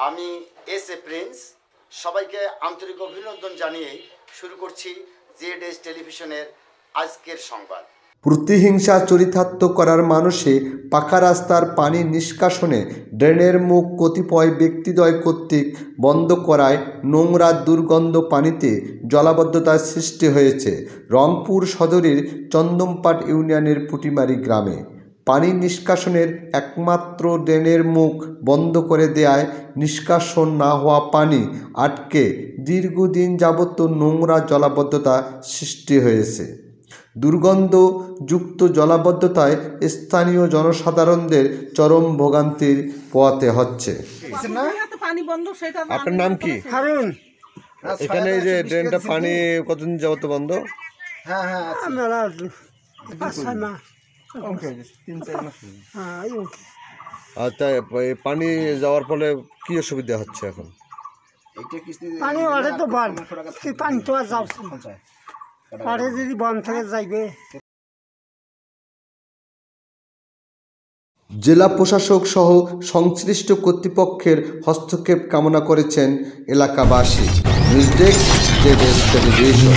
আমি S A Prince সবাইকে আন্তরিক অভিনন্দন জানিয়ে শুরু করছি জেড টেলিভিশনের আজকের সংবাদ। প্রতিহিংসা চরিতার্থ করার মানুষে পাকা রাস্তার পানি নিষ্কাশনে ড্রেনের মুখ কতিপয় ব্যক্তিদ্বয় কর্তৃক বন্ধ করায় নোংরা দুর্গন্ধ পানিতে জলাবদ্ধতার সৃষ্টি হয়েছে রংপুর সদরের চন্দমপাট ইউনিয়নের পুটিমারি গ্রামে। পানি নিষ্কাশনের একমাত্র ড্রেনের মুখ বন্ধ করে দেয়ায় নিষ্কাশন না হওয়া পানি আটকে দীর্ঘদিন যাবত নোংরা জলাবদ্ধতা সৃষ্টি হয়েছে। দুর্গন্ধযুক্ত জলাবদ্ধতায় স্থানীয় জনসাধারণদের চরম ভোগান্তির পোহাতে হচ্ছে। আপনার নাম কি? হারুন। এখানে এই যে ড্রেনটা পানি কতদিন যাবত বন্ধ? আচ্ছা, পানি যাওয়ার ফলে কি অসুবিধা হচ্ছে এখন? পানি ওঠে তো বন্ধ, পানি তো আর যাচ্ছে না, যদি বন্ধ থেকে যাইবে। জেলা প্রশাসক সহ সংশ্লিষ্ট কর্তৃপক্ষের হস্তক্ষেপ কামনা করেছেন এলাকাবাসী। News desk, Z television.